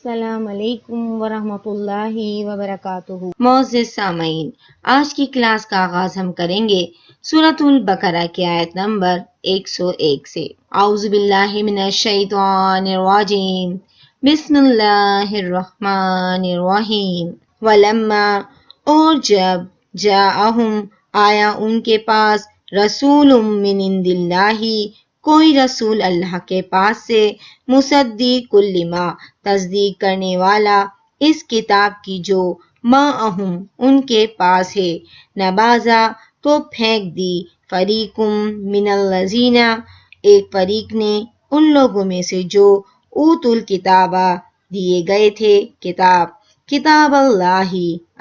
السلام علیکم ورحمۃ اللہ وبرکاتہ۔ معزز سامعین، آج کی کلاس کا آغاز ہم کریں گے سورۃ البقرہ کی آیت نمبر 101 سے۔ اعوذ باللہ من الشیطان الرجیم، بسم اللہ الرحمن الرحیم۔ ولما، اور جب، جاءہم، آیا ان کے پاس، رسول من عند اللہ، کوئی رسول اللہ کے پاس سے، مصدق لما، تصدیق کرنے والا اس کتاب کی جو معہم ان کے پاس ہے، نبذا، تو پھینک دی، فریقم من الذین، ایک فریق نے ان لوگوں میں سے جو اوتوا الکتاب، دیے گئے تھے کتاب، کتاب اللہ،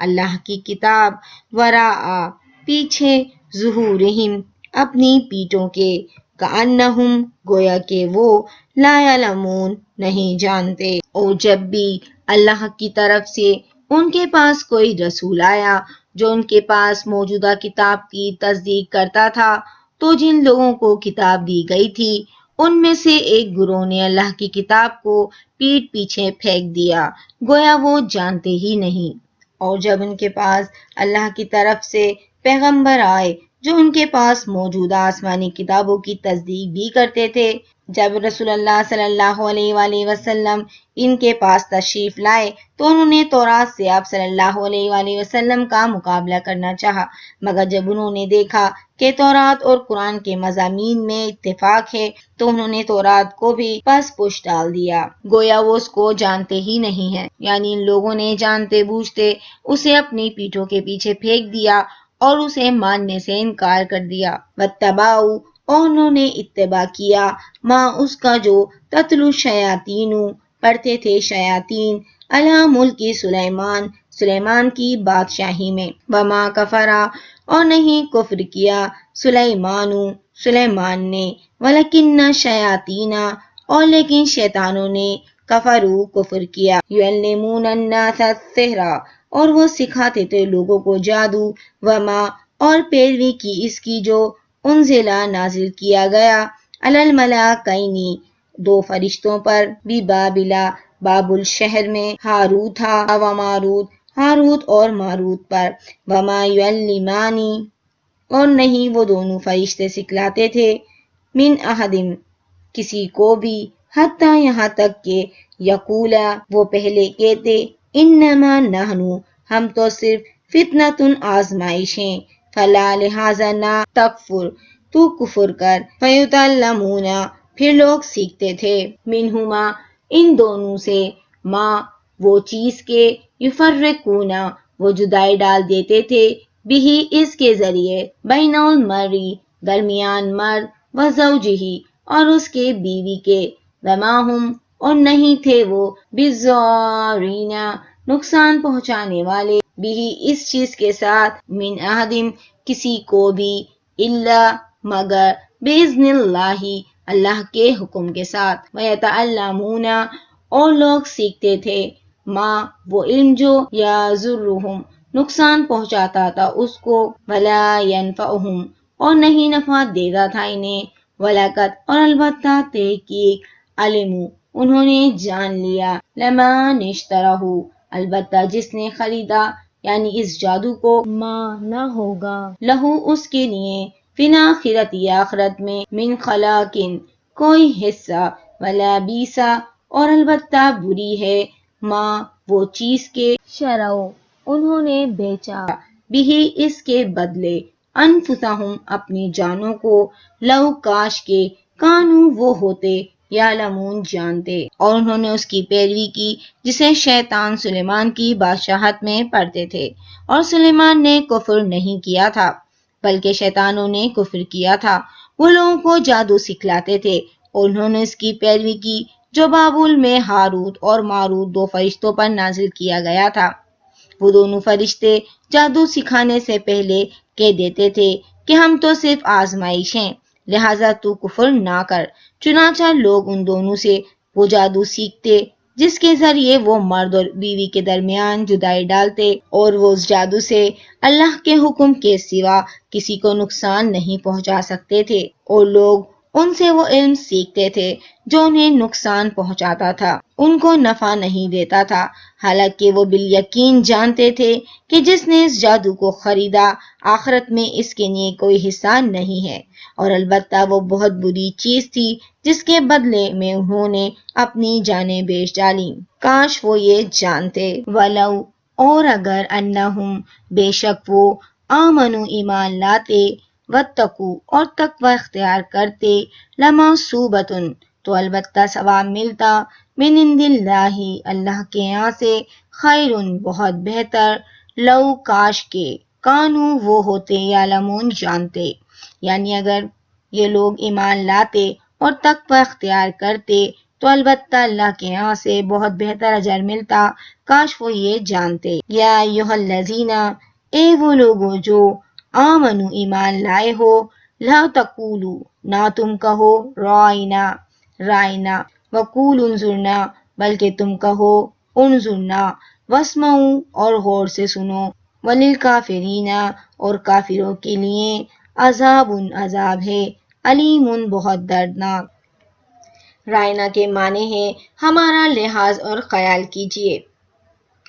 اللہ کی کتاب، وراء، پیچھے، ظہورہم، اپنی پیٹھوں کے، کأنہم، گویا کہ وہ، لا یعلمون، نہیں جانتے۔ اور جب بھی اللہ کی طرف سے ان کے پاس کوئی رسول آیا جو ان کے پاس موجودہ کتاب کی تصدیق کرتا تھا، تو جن لوگوں کو کتاب دی گئی تھی ان میں سے ایک گروہ نے اللہ کی کتاب کو پیٹھ پیچھے پھینک دیا، گویا وہ جانتے ہی نہیں۔ اور جب ان کے پاس اللہ کی طرف سے پیغمبر آئے جو ان کے پاس موجودہ آسمانی کتابوں کی تصدیق بھی کرتے تھے، جب رسول اللہ صلی اللہ علیہ وآلہ وسلم ان کے پاس تشریف لائے تو انہوں نے تورات سے آپ صلی اللہ علیہ وآلہ وسلم کا مقابلہ کرنا چاہا، مگر جب انہوں نے دیکھا کہ تورات اور قرآن کے مضامین میں اتفاق ہے تو انہوں نے تورات کو بھی پس پش ڈال دیا، گویا وہ اس کو جانتے ہی نہیں ہیں۔ یعنی ان لوگوں نے جانتے بوجھتے اسے اپنی پیٹھوں کے پیچھے پھینک دیا اور اسے ماننے سے انکار کر دیا۔ واتبعوا، اور انہوں نے اتباع کیا، ماں اس کا جو تتلو الشیاطین، پڑھتے تھے شیاطین، علی ملک سلیمان، سلیمان کی بادشاہی میں، وما کفرا، اور نہیں کفر کیا، سلیمان نے، ولکن الشیاطین، اور لیکن شیطانوں نے، کفروا، کفر کیا، یعلمون الناس السحر، اور وہ سکھاتے تھے لوگوں کو جادو، وما، اور پیروی کی اس کی جو انزلہ، نازل کیا گیا، علی الملائکین، دو فرشتوں پر، ببابل، بابل شہر میں، ہاروت و ماروت، ہاروت اور ماروت پر، وما یعلمان، اور نہیں وہ دونوں فرشتے سکھلاتے تھے، من احد، کسی کو بھی، حتیٰ یہاں تک کہ یقولا، وہ پہلے کہتے، انما نحن، ہم تو صرف فتنۃ، آزمائش ہیں، فلا، لہذا نہ تکفر، تو کفر کر، فیتعلمون، پھر لوگ سیکھتے تھے، منہما، ان دونوں سے، ماں، وہ چیز کے، یفرقون، وہ جدائی ڈال دیتے تھے، بھی، اس کے ذریعے، بین المرء، درمیان مرد، وزوجہ، اور اس کے بیوی کے، وما ہم، اور نہیں تھے وہ، بالضارین، نقصان پہنچانے والے، بھی، اس چیز کے ساتھ، من احد، کسی کو بھی، الا، مگر، باذن اللہ، اللہ کے حکم کے ساتھ، ویتعلمون، اور لوگ سیکھتے تھے، ما، وہ علم جو، یضرہم، نقصان پہنچاتا تھا اس کو، ولا ینفعہم، اور نہیں نفع دیتا تھا انہیں، ولقد، اور البتہ تحقیق، علموا، انہوں نے جان لیا، لمن اشترہ، البتہ جس نے خریدا، یعنی اس جادو کو، ما، نہ ہوگا، لہو، اس کے لیے، فی الآخرۃ، آخرت میں، من خلاق، کوئی حصہ، ولا بیس، اور البتہ بری ہے، ما، وہ چیز کے، شرعوا، انہوں نے بیچا، بھی، اس کے بدلے، انفسہم، اپنی جانوں کو، لو، کاش کے، کانوا، وہ ہوتے، یعلمون، جانتے، اور انہوں نے اس کی پیروی کی جسے شیطان سلیمان کی بادشاہت میں پڑھتے تھے، اور سلیمان نے کفر نہیں کیا تھا بلکہ شیطانوں نے کفر کیا تھا، وہ لوگوں کو جادو سکھلاتے تھے، اور انہوں نے اس کی پیروی کی جو بابل میں ہاروت اور ماروت دو فرشتوں پر نازل کیا گیا تھا۔ وہ دونوں فرشتے جادو سکھانے سے پہلے کہہ دیتے تھے کہ ہم تو صرف آزمائش ہیں، لہٰذا تو کفر نہ کر، چنانچہ لوگ ان دونوں سے وہ جادو سیکھتے جس کے ذریعے وہ مرد اور بیوی کے درمیان جدائی ڈالتے، اور وہ اس جادو سے اللہ کے حکم کے سوا کسی کو نقصان نہیں پہنچا سکتے تھے، اور لوگ ان سے وہ علم سیکھتے تھے جو انہیں نقصان پہنچاتا تھا، ان کو نفع نہیں دیتا تھا، حالانکہ وہ بالیقین جانتے تھے کہ جس نے اس جادو کو خریدا آخرت میں اس کے لیے کوئی حصہ نہیں ہے، اور البتہ وہ بہت بری چیز تھی جس کے بدلے میں انہوں نے اپنی جانیں بیچ ڈالیں۔ کاش وہ یہ جانتے، ولو، اور اگر، انہم، بے شک وہ، آمنو، ایمان لاتے، واتقو، اور تقوی اختیار کرتے، لمثوبۃ، تو البتہ ثواب ملتا، من عند اللہ، اللہ کے یہاں سے، خیر، بہت بہتر، لو، کاش کے، کانو، وہ ہوتے، یعلمون، جانتے، یعنی اگر یہ لوگ ایمان لاتے اور تقوی اختیار کرتے تو البتہ اللہ کے یہاں سے بہت بہتر اجر ملتا، کاش وہ یہ جانتے۔ یا ایھا الذین، اے وہ لوگوں جو، آمنو، ایمان لائے ہو، لا تقولوا، نہ تم کہو، رائنا، رائنا، وقولوا انظرنا، بلکہ تم کہو، انظرنا، واسمعوا، اور غور سے سنو، وللکافرین، اور کافروں کے لیے، عذاب، عذاب ہے، علیم، بہت دردناک۔ رائنا کے معنی ہے ہمارا لحاظ اور خیال کیجیے،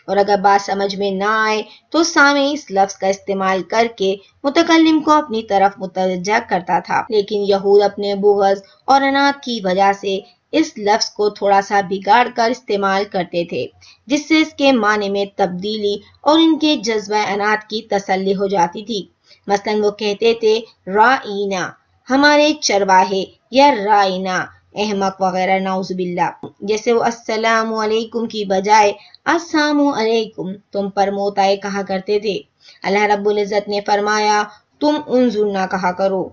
اور اگر بات سمجھ میں نہ آئے تو سامع اس لفظ کا استعمال کر کے متکلم کو اپنی طرف متوجہ کرتا تھا، لیکن یہود اپنے بغض اور عناد کی وجہ سے اس لفظ کو تھوڑا سا بگاڑ کر استعمال کرتے تھے، جس سے اس کے معنی میں تبدیلی اور ان کے جذبہ عناد کی تسلی ہو جاتی تھی۔ مثلاً وہ کہتے تھے رائنا، ہمارے چرواہے، یا رائنا، احمق وغیرہ، نعوذ باللہ۔ جیسے وہ السلام علیکم کی بجائے السلام علیکم، تم پر موت آئے کہا کرتے تھے۔ اللہ رب العزت نے فرمایا تم انظرنا کہا کرو۔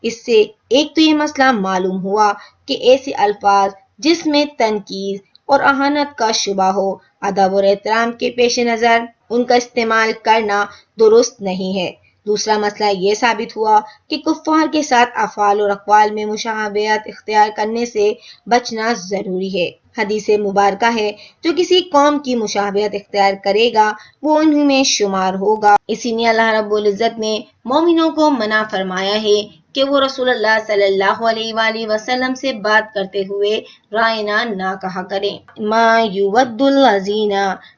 اس سے ایک تو یہ مسئلہ معلوم ہوا کہ ایسے الفاظ جس میں تنقید اور اہانت کا شبہ ہو، ادب اور احترام کے پیش نظر ان کا استعمال کرنا درست نہیں ہے۔ دوسرا مسئلہ یہ ثابت ہوا کہ کفار کے ساتھ افعال اور اقوال میں مشابہت اختیار کرنے سے بچنا ضروری ہے۔ حدیث مبارکہ ہے جو کسی قوم کی مشابہت اختیار کرے گا وہ انہی میں شمار ہوگا۔ اسی لیے اللہ رب العزت نے مومنوں کو منع فرمایا ہے کہ وہ رسول اللہ صلی اللہ علیہ وآلہ وسلم سے بات کرتے ہوئے رائنا نہ کہا کریں۔ ما یود الذین،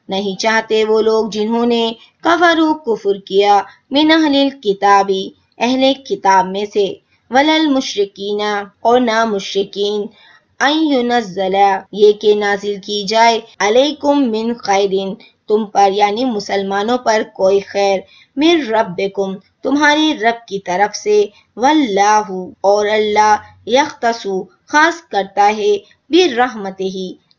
نہیں چاہتے وہ لوگ جنہوں نے، کفروا، کفر کیا، من اہل الکتاب، اہل کتاب میں سے، ولا المشرکین، اور نہ مشرکین، ان ینزل، یہ کہ نازل کی جائے، علیکم من خیر، تم پر یعنی مسلمانوں پر کوئی خیر، من ربکم، تمہارے رب کی طرف سے، واللہ، اور اللہ، یختص، خاص کرتا ہے، برحمتہ،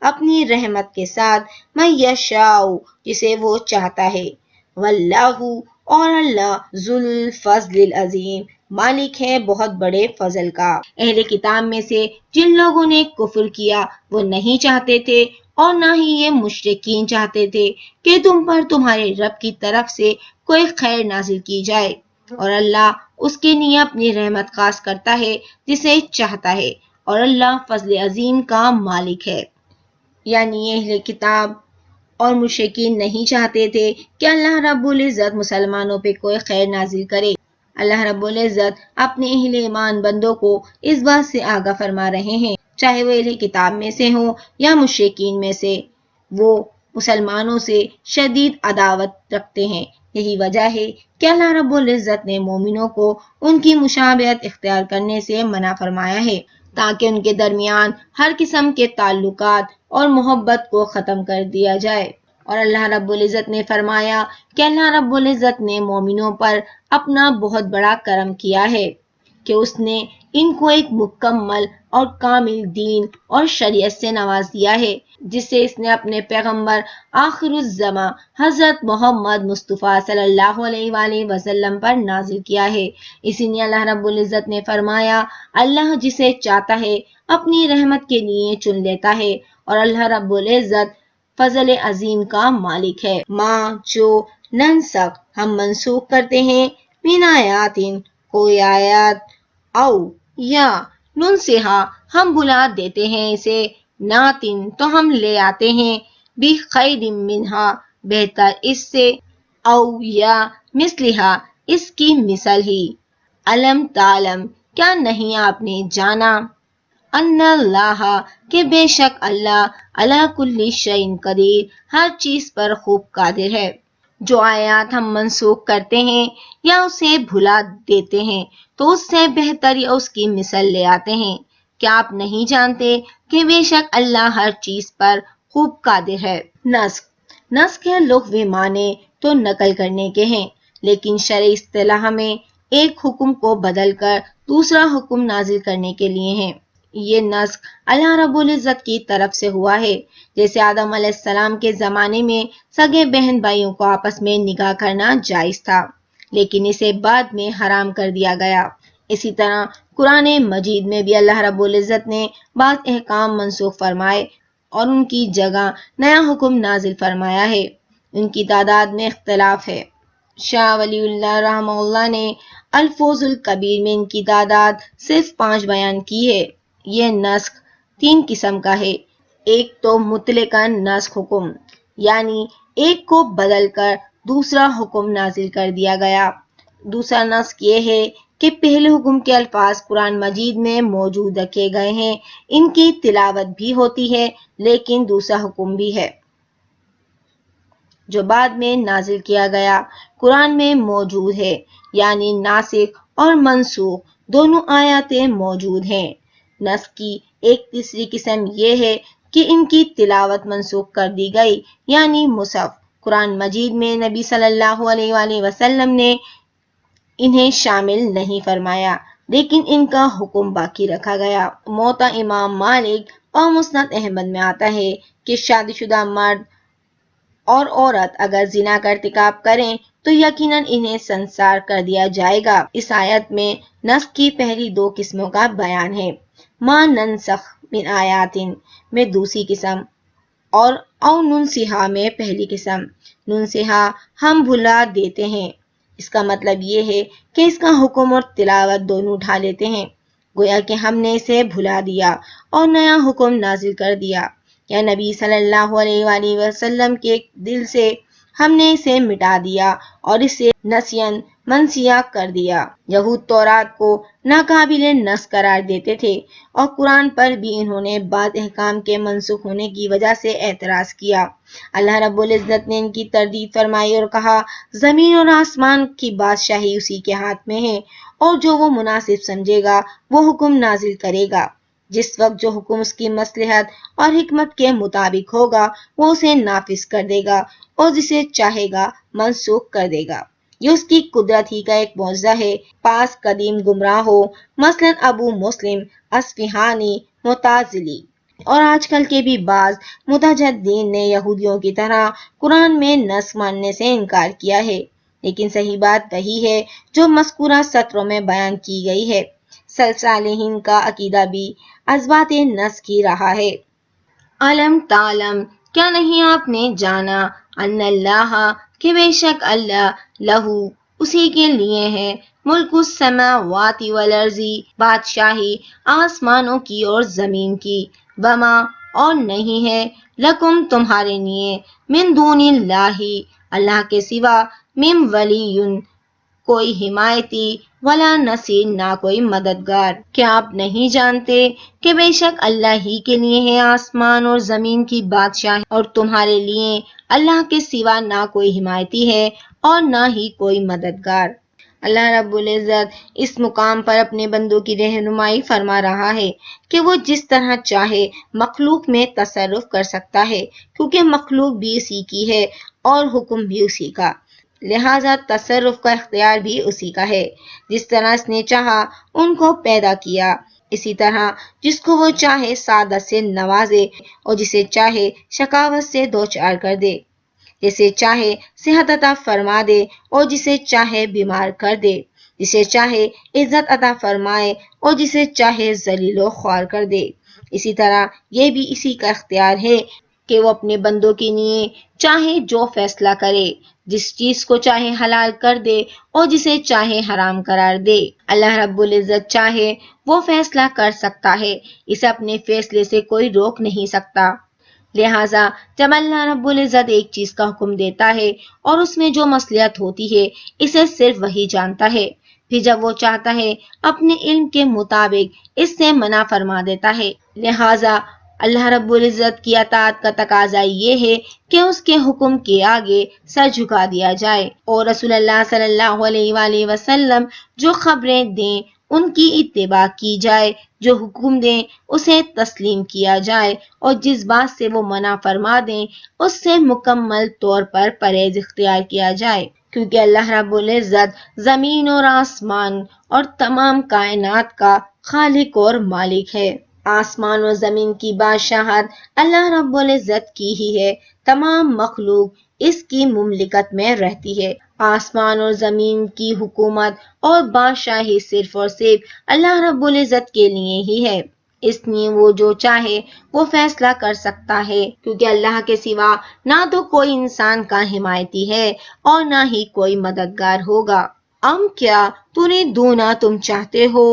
اپنی رحمت کے ساتھ، من یشاء، جسے وہ چاہتا ہے، واللہ، اور اللہ، ذو الفضل العظیم، مالک ہے بہت بڑے فضل کا۔ اہل کتاب میں سے جن لوگوں نے کفر کیا وہ نہیں چاہتے تھے اور نہ ہی یہ مشرکین چاہتے تھے کہ تم پر تمہارے رب کی طرف سے کوئی خیر نازل کی جائے، اور اللہ اس کے لیے اپنی رحمت خاص کرتا ہے جسے چاہتا ہے، اور اللہ فضل عظیم کا مالک ہے۔ یعنی اہل کتاب اور مشرکین نہیں چاہتے تھے کہ اللہ رب العزت مسلمانوں پہ کوئی خیر نازل کرے۔ اللہ رب العزت اپنے اہل ایمان بندوں کو اس بات سے آگاہ فرما رہے ہیں، چاہے وہ اہل کتاب میں سے ہوں یا مشرکین میں سے، وہ مسلمانوں سے شدید عداوت رکھتے ہیں۔ یہی وجہ ہے کہ اللہ رب العزت نے مومنوں کو ان کی مشابہت اختیار کرنے سے منع فرمایا ہے، تاکہ ان کے درمیان ہر قسم کے تعلقات اور محبت کو ختم کر دیا جائے۔ اور اللہ رب العزت نے فرمایا کہ اللہ رب العزت نے مومنوں پر اپنا بہت بڑا کرم کیا ہے کہ اس نے ان کو ایک مکمل اور کامل دین اور شریعت سے نواز دیا ہے، جس سے اس نے اپنے پیغمبر آخر الزماں حضرت محمد مصطفیٰ صلی اللہ علیہ وآلہ وسلم پر نازل کیا ہے۔ اسی لیے اللہ رب العزت نے فرمایا اللہ جسے چاہتا ہے اپنی رحمت کے لیے چن لیتا ہے، اور اللہ رب العزت فضل عظیم کا مالک ہے۔ ماں، جو، ننسخ، ہم منسوخ کرتے ہیں، من آیات، کوئی آیات، او، یا، ننسہا، ہم بلا دیتے ہیں اسے، ناتن، تو ہم لے آتے ہیں، بخیر منہا، بہتر اس سے، او، یا، مثلہا، اس کی مثل ہی، علم، تعلم، کیا نہیں آپ نے جانا ان اللہ کہ بے شک اللہ علی کل شیء قدیر ہر چیز پر خوب قادر ہے۔ جو آیات ہم منسوخ کرتے ہیں یا اسے بھلا دیتے ہیں تو اس سے بہتر یا اس کی مثال لے آتے ہیں۔ کیا آپ نہیں جانتے کہ بے شک اللہ ہر چیز پر خوب قادر ہے۔ نسخ کے لغوی معنی تو نقل کرنے کے ہیں، لیکن شرعی اصطلاح میں ایک حکم کو بدل کر دوسرا حکم نازل کرنے کے لیے ہیں۔ یہ نسخ اللہ رب العزت کی طرف سے ہوا ہے، جیسے آدم علیہ السلام کے زمانے میں سگے بہن بھائیوں کو آپس میں نکاح کرنا جائز تھا، لیکن اسے بعد میں حرام کر دیا گیا۔ اسی طرح قرآن مجید میں بھی اللہ رب العزت نے بعض احکام منسوخ فرمائے اور ان کی جگہ نیا حکم نازل فرمایا ہے۔ ان کی تعداد میں اختلاف ہے۔ شاہ ولی اللہ رحمہ اللہ نے الفوز الکبیر میں ان کی تعداد صرف 5 بیان کی ہے۔ یہ نسخ 3 قسم کا ہے۔ ایک تو مطلقاً نسخ حکم، یعنی ایک کو بدل کر دوسرا حکم نازل کر دیا گیا۔ دوسرا نسخ یہ ہے کہ پہلے حکم کے الفاظ قرآن مجید میں موجود رکھے گئے ہیں، ان کی تلاوت بھی ہوتی ہے، لیکن دوسرا حکم بھی ہے جو بعد میں نازل کیا گیا قرآن میں موجود ہے، یعنی ناسخ اور منسوخ دونوں آیاتیں موجود ہیں۔ نسخ کی ایک تیسری قسم یہ ہے کہ ان کی تلاوت منسوخ کر دی گئی، یعنی مصحف قرآن مجید میں نبی صلی اللہ علیہ وآلہ وسلم نے انہیں شامل نہیں فرمایا، لیکن ان کا حکم باقی رکھا گیا۔ موطا امام مالک اور مسند احمد میں آتا ہے کہ شادی شدہ مرد اور عورت اگر زنا کا ارتکاب کریں تو یقیناً انہیں سنسار کر دیا جائے گا۔ اس آیت میں نسخ کی پہلی 2 قسموں کا بیان ہے۔ ما ننسخ من آیات میں دوسری قسم اور او ننسیہا میں پہلی قسم۔ ننسیہا ہم بھلا دیتے ہیں، اس کا مطلب یہ ہے کہ اس کا حکم اور تلاوت دونوں اٹھا لیتے ہیں، گویا کہ ہم نے اسے بھلا دیا اور نیا حکم نازل کر دیا، یا نبی صلی اللہ علیہ وآلہ وسلم کے دل سے ہم نے اسے مٹا دیا اور اسے نسین منسیہ کر دیا۔ یہود تورات کو ناقابل نسخ قرار دیتے تھے اور قرآن پر بھی انہوں نے بعض احکام کے منسوخ ہونے کی وجہ سے اعتراض کیا۔ اللہ رب العزت نے ان کی تردید فرمائی اور کہا، زمین اور آسمان کی بادشاہی اسی کے ہاتھ میں ہے، اور جو وہ مناسب سمجھے گا وہ حکم نازل کرے گا۔ جس وقت جو حکم اس کی مصلحت اور حکمت کے مطابق ہوگا وہ اسے نافذ کر دے گا اور جسے چاہے گا منسوخ کر دے گا۔ یہ اس کی قدرت ہی کا ایک معجزہ ہے۔ پاس قدیم گمراہ ہو، مثلا ابو مسلم اصفہانی معتزلی اور آج کل کے بھی بعض متجددین نے یہودیوں کی طرح قرآن میں نسخ ماننے سے انکار کیا ہے، لیکن صحیح بات وہی ہے جو مذکورہ سطروں میں بیان کی گئی ہے۔ سلف صالحین کا عقیدہ بھی اثبات نسخ ہی رہا ہے۔ علم تعلم کیا نہیں آپ نے جانا ان اللہ کہ بے شک اللہ لہو اسی کے لیے ہے ملک السماوات والارض بادشاہی آسمانوں کی اور زمین کی، وما اور نہیں ہے لکم تمہارے لیے من دون اللہ اللہ کے سوا من ولی کوئی حمایتی ولا نصیر نہ کوئی مددگار۔ کیا آپ نہیں جانتے کہ بے شک اللہ ہی کے لیے ہے آسمان اور زمین کی بادشاہی اور تمہارے لیے اللہ کے سوا نہ کوئی حمایتی ہے اور نہ ہی کوئی مددگار۔ اللہ رب العزت اس مقام پر اپنے بندوں کی رہنمائی فرما رہا ہے کہ وہ جس طرح چاہے مخلوق میں تصرف کر سکتا ہے، کیونکہ مخلوق بھی اسی کی ہے اور حکم بھی اسی کا، لہذا تصرف کا اختیار بھی اسی کا ہے۔ جس طرح اس نے چاہا ان کو پیدا کیا، اسی طرح جس کو وہ چاہے سعادت سے نوازے اور جسے چاہے شقاوت سے دوچار کر دے، جسے چاہے صحت عطا فرما دے اور جسے چاہے بیمار کر دے، جسے چاہے عزت عطا فرمائے اور جسے چاہے ذلیل و خوار کر دے۔ اسی طرح یہ بھی اسی کا اختیار ہے کہ وہ اپنے بندوں کے لیے چاہے جو فیصلہ کرے، جس چیز کو چاہے حلال کر دے اور جسے چاہے حرام قرار دے۔ اللہ رب العزت چاہے وہ فیصلہ کر سکتا ہے، اسے اپنے فیصلے سے کوئی روک نہیں سکتا۔ لہٰذا جب اللہ رب العزت ایک چیز کا حکم دیتا ہے اور اس میں جو مصلحت ہوتی ہے اسے صرف وہی جانتا ہے، پھر جب وہ چاہتا ہے اپنے علم کے مطابق اس سے منع فرما دیتا ہے۔ لہٰذا اللہ رب العزت کی اطاعت کا تقاضا یہ ہے کہ اس کے حکم کے آگے سر جھکا دیا جائے، اور رسول اللہ صلی اللہ علیہ وآلہ وسلم جو خبریں دیں ان کی اتباع کی جائے، جو حکم دیں اسے تسلیم کیا جائے، اور جس بات سے وہ منع فرما دیں اس سے مکمل طور پر پرہیز اختیار کیا جائے، کیونکہ اللہ رب العزت زمین اور آسمان اور تمام کائنات کا خالق اور مالک ہے۔ آسمان اور زمین کی بادشاہت اللہ رب العزت کی ہی ہے، تمام مخلوق اس کی مملکت میں رہتی ہے۔ آسمان اور زمین کی حکومت اور بادشاہی صرف اور صرف اللہ رب العزت کے لیے ہی ہے، اس لیے وہ جو چاہے وہ فیصلہ کر سکتا ہے، کیونکہ اللہ کے سوا نہ تو کوئی انسان کا حمایتی ہے اور نہ ہی کوئی مددگار ہوگا۔ ام کیا تریدون تم چاہتے ہو،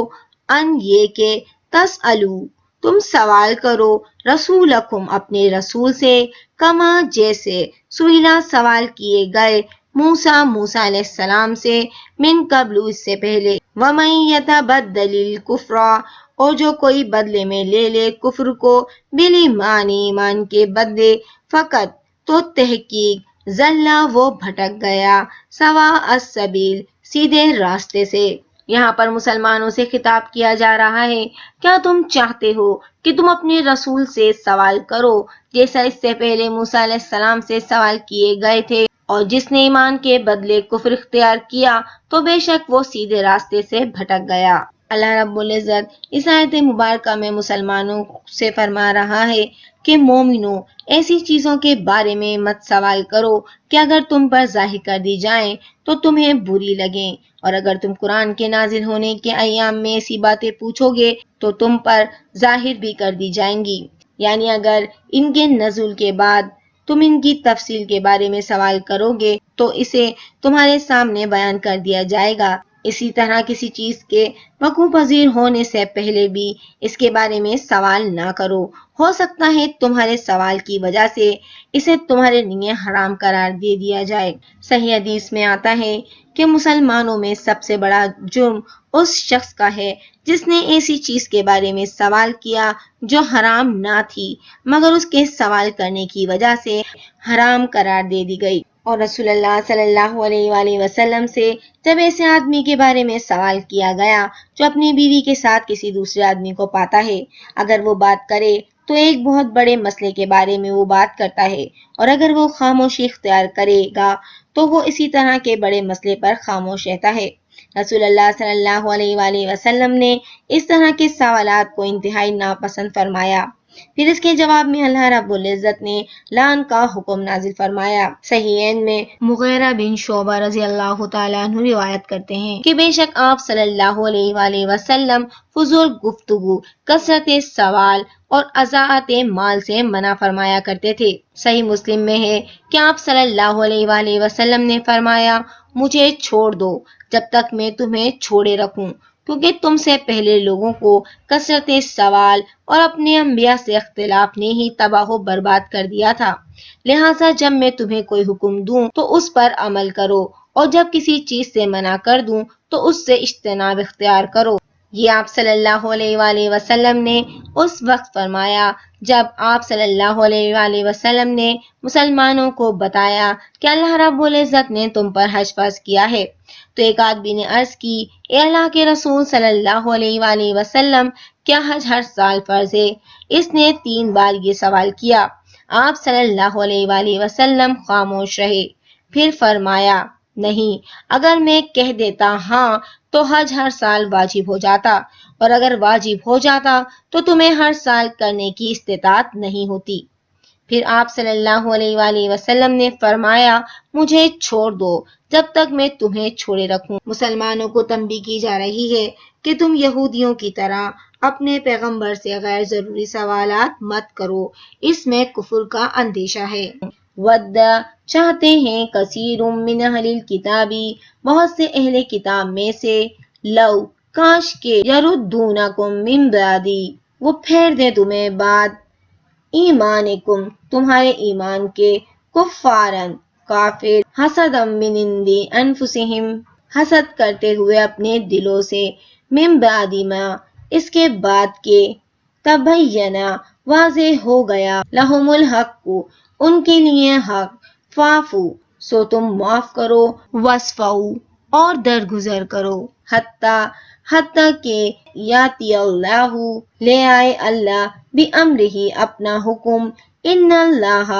ان یہ کہ تسألو تم سوال کرو، رسولکم اپنے رسول سے، کما جیسے سئلا سوال کیے گئے موسیٰ علیہ السلام سے، من قبل اس سے پہلے، ومن یتبدل الکفر اور جو کوئی بدلے میں لے لے کفر کو، بالایمان ایمان کے بدلے، فقط تو تحقیق، ضل وہ بھٹک گیا، سواء السبیل سیدھے راستے سے۔ یہاں پر مسلمانوں سے خطاب کیا جا رہا ہے، کیا تم چاہتے ہو کہ تم اپنے رسول سے سوال کرو جیسا اس سے پہلے موسیٰ علیہ السلام سے سوال کیے گئے تھے، اور جس نے ایمان کے بدلے کفر اختیار کیا تو بے شک وہ سیدھے راستے سے بھٹک گیا۔ اللہ رب العزت اس آیت مبارکہ میں مسلمانوں سے فرما رہا ہے کہ مومنو ایسی چیزوں کے بارے میں مت سوال کرو کہ اگر تم پر ظاہر کر دی جائیں تو تمہیں بری لگیں، اور اگر تم قرآن کے نازل ہونے کے ایام میں ایسی باتیں پوچھو گے تو تم پر ظاہر بھی کر دی جائیں گی، یعنی اگر ان کے نزول کے بعد تم ان کی تفصیل کے بارے میں سوال کرو گے تو اسے تمہارے سامنے بیان کر دیا جائے گا۔ اسی طرح کسی چیز کے وقوع پذیر ہونے سے پہلے بھی اس کے بارے میں سوال نہ کرو، ہو سکتا ہے تمہارے سوال کی وجہ سے اسے تمہارے لیے حرام قرار دے دیا جائے۔ صحیح حدیث میں آتا ہے کہ مسلمانوں میں سب سے بڑا جرم اس شخص کا ہے جس نے ایسی چیز کے بارے میں سوال کیا جو حرام نہ تھی، مگر اس کے سوال کرنے کی وجہ سے حرام قرار دے دی گئی۔ اور رسول اللہ صلی اللہ علیہ وآلہ وسلم سے جب ایسے آدمی کے بارے میں سوال کیا گیا جو اپنی بیوی کے ساتھ کسی دوسرے آدمی کو پاتا ہے، اگر وہ بات کرے تو ایک بہت بڑے مسئلے کے بارے میں وہ بات کرتا ہے، اور اگر وہ خاموشی اختیار کرے گا تو وہ اسی طرح کے بڑے مسئلے پر خاموش رہتا ہے۔ رسول اللہ صلی اللہ علیہ وآلہ وسلم نے اس طرح کے سوالات کو انتہائی ناپسند فرمایا۔ پھر اس کے جواب میں اللہ رب العزت نے لعن کا حکم نازل فرمایا۔ صحیحین میں مغیرہ بن شعبہ رضی اللہ تعالیٰ عنہ روایت کرتے ہیں کہ بے شک آپ صلی اللہ علیہ وآلہ وسلم فضول گفتگو، کثرت سوال اور اضاعت مال سے منع فرمایا کرتے تھے۔ صحیح مسلم میں ہے کہ آپ صلی اللہ علیہ وآلہ وسلم نے فرمایا، مجھے چھوڑ دو جب تک میں تمہیں چھوڑے رکھوں، کیونکہ تم سے پہلے لوگوں کو کثرت سوال اور اپنے انبیاء سے اختلاف نے ہی تباہ و برباد کر دیا تھا، لہٰذا جب میں تمہیں کوئی حکم دوں تو اس پر عمل کرو، اور جب کسی چیز سے منع کر دوں تو اس سے اجتناب اختیار کرو۔ یہ آپ صلی اللہ علیہ وآلہ وسلم نے اس وقت فرمایا جب آپ صلی اللہ علیہ وآلہ وسلم نے مسلمانوں کو بتایا کہ اللہ رب العزت نے تم پر حج فرض کیا ہے۔ تو ایک آدمی نے عرض کی، اے اللہ کے رسول صلی اللہ علیہ وآلہ وسلم، کیا حج ہر سال فرض ہے؟ اس نے 3 بار یہ سوال کیا۔ آپ صلی اللہ علیہ وآلہ وسلم خاموش رہے، پھر فرمایا، نہیں، اگر میں کہہ دیتا ہاں تو حج ہر سال واجب ہو جاتا، اور اگر واجب ہو جاتا تو تمہیں ہر سال کرنے کی استطاعت نہیں ہوتی۔ پھر آپ صلی اللہ علیہ وآلہ وسلم نے فرمایا، مجھے چھوڑ دو جب تک میں تمہیں چھوڑے رکھوں۔ مسلمانوں کو تنبیہ کی جا رہی ہے کہ تم یہودیوں کی طرح اپنے پیغمبر سے غیر ضروری سوالات مت کرو، اس میں کفر کا اندیشہ ہے۔ ود چاہتے ہیں کثیر من اہل الکتاب، بہت سے اہل کتاب میں سے، لو کاش کے، یردونکم من بعد، وہ پھیر دیں تمہیں بعد ایمانکم تمہارے ایمان کے، کفارن کافر، حسدا من عند انفسہم، حسد کرتے ہوئے اپنے دلوں سے، من بعد ما، اس کے بعد کے، تبینہ، واضح ہو گیا، لہم الحق، ان کے لیے حق، فاعفو، سو تم معاف کرو، واسفحوا، اور درگزر کرو، حتیٰ کہ یاتی اللہ، لے آئے اللہ، بامرہ، اپنا حکم، ان اللہ،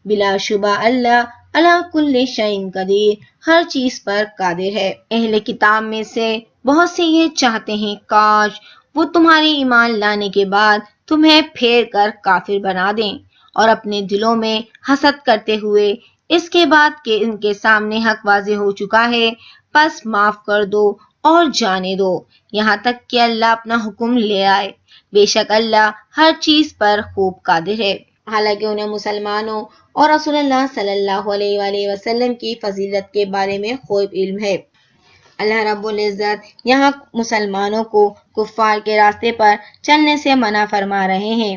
بلا شبہ اللہ، علی کل شیء قدیر، ہر چیز پر قادر ہے۔ اہل کتاب میں سے بہت سے یہ چاہتے ہیں کاش وہ تمہارے ایمان لانے کے بعد تمہیں پھیر کر کافر بنا دیں، اور اپنے دلوں میں حسد کرتے ہوئے اس کے بعد کہ ان کے سامنے حق واضح ہو چکا ہے، پس معاف کر دو اور جانے دو یہاں تک کہ اللہ اپنا حکم لے آئے، بے شک اللہ ہر چیز پر خوب قادر ہے۔ حالانکہ انہیں مسلمانوں اور رسول اللہ صلی اللہ علیہ وآلہ وسلم کی فضیلت کے بارے میں خوب علم ہے۔ اللہ رب العزت یہاں مسلمانوں کو کفار کے راستے پر چلنے سے منع فرما رہے ہیں،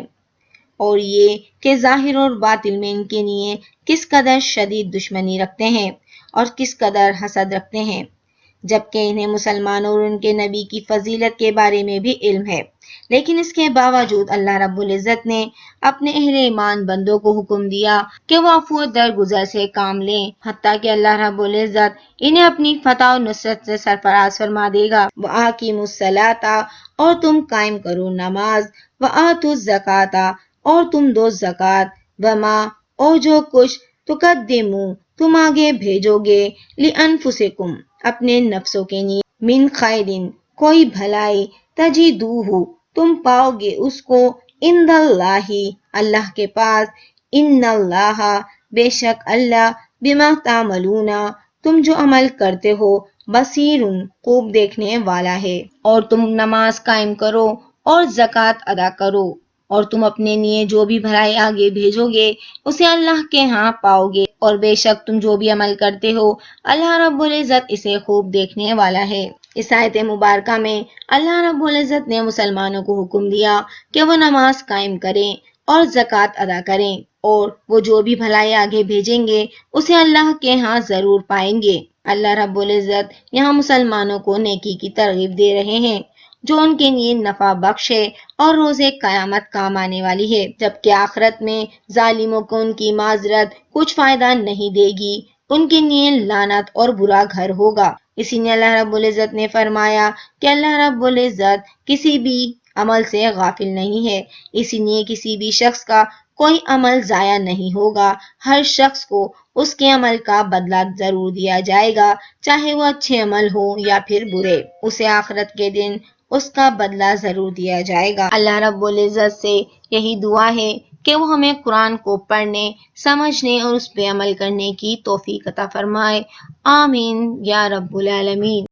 اور یہ کہ ظاہر اور باطن میں ان کے لیے کس قدر شدید دشمنی رکھتے ہیں اور کس قدر حسد رکھتے ہیں، جبکہ انہیں مسلمانوں اور ان کے نبی کی فضیلت کے بارے میں بھی علم ہے، لیکن اس کے باوجود اللہ رب العزت نے اپنے اہل ایمان بندوں کو حکم دیا کہ وہ عفو درگزر سے کام لیں، حتیٰ کہ اللہ رب العزت انہیں اپنی فتح و نصرت سے سرفراز فرما دے گا۔ وَأَقِیمُوا الصَّلَاةَ، اور تم قائم کرو نماز، وَآتُوا الزَّکَاةَ، اور تم دو زکوٰۃ، وما، اور جو کچھ، تقدموا، تم آگے بھیجو گے، لِأَنفُسِکُم، اپنے نفسوں کے لیے، من خیرٍ، کوئی بھلائی، تجدوہ، تم پاؤ گے اس کو، عند اللہ، اللہ کے پاس، ان اللہ، بے شک اللہ، بما تعملون، تم جو عمل کرتے ہو، بصیر، خوب دیکھنے والا ہے۔ اور تم نماز قائم کرو اور زکوٰۃ ادا کرو، اور تم اپنے لیے جو بھی بھلائی آگے بھیجو گے اسے اللہ کے ہاں پاؤ گے، اور بے شک تم جو بھی عمل کرتے ہو اللہ رب العزت اسے خوب دیکھنے والا ہے۔ اس آیت مبارکہ میں اللہ رب العزت نے مسلمانوں کو حکم دیا کہ وہ نماز قائم کریں اور زکوٰۃ ادا کریں، اور وہ جو بھی بھلائی آگے بھیجیں گے اسے اللہ کے ہاں ضرور پائیں گے۔ اللہ رب العزت یہاں مسلمانوں کو نیکی کی ترغیب دے رہے ہیں جو ان کے لیے نفع بخش ہے اور روز قیامت کام آنے والی ہے، جبکہ آخرت میں ظالموں کو ان کی معذرت کچھ فائدہ نہیں دے گی، ان کے لیے لعنت اور برا گھر ہوگا۔ اسی لیے اللہ رب العزت نے فرمایا کہ اللہ رب العزت کسی بھی عمل سے غافل نہیں ہے، اسی لیے کسی بھی شخص کا کوئی عمل ضائع نہیں ہوگا، ہر شخص کو اس کے عمل کا بدلہ ضرور دیا جائے گا، چاہے وہ اچھے عمل ہو یا پھر برے، اسے آخرت کے دن اس کا بدلہ ضرور دیا جائے گا۔ اللہ رب العزت سے یہی دعا ہے کہ وہ ہمیں قرآن کو پڑھنے، سمجھنے اور اس پہ عمل کرنے کی توفیق عطا فرمائے، آمین یا رب العالمین۔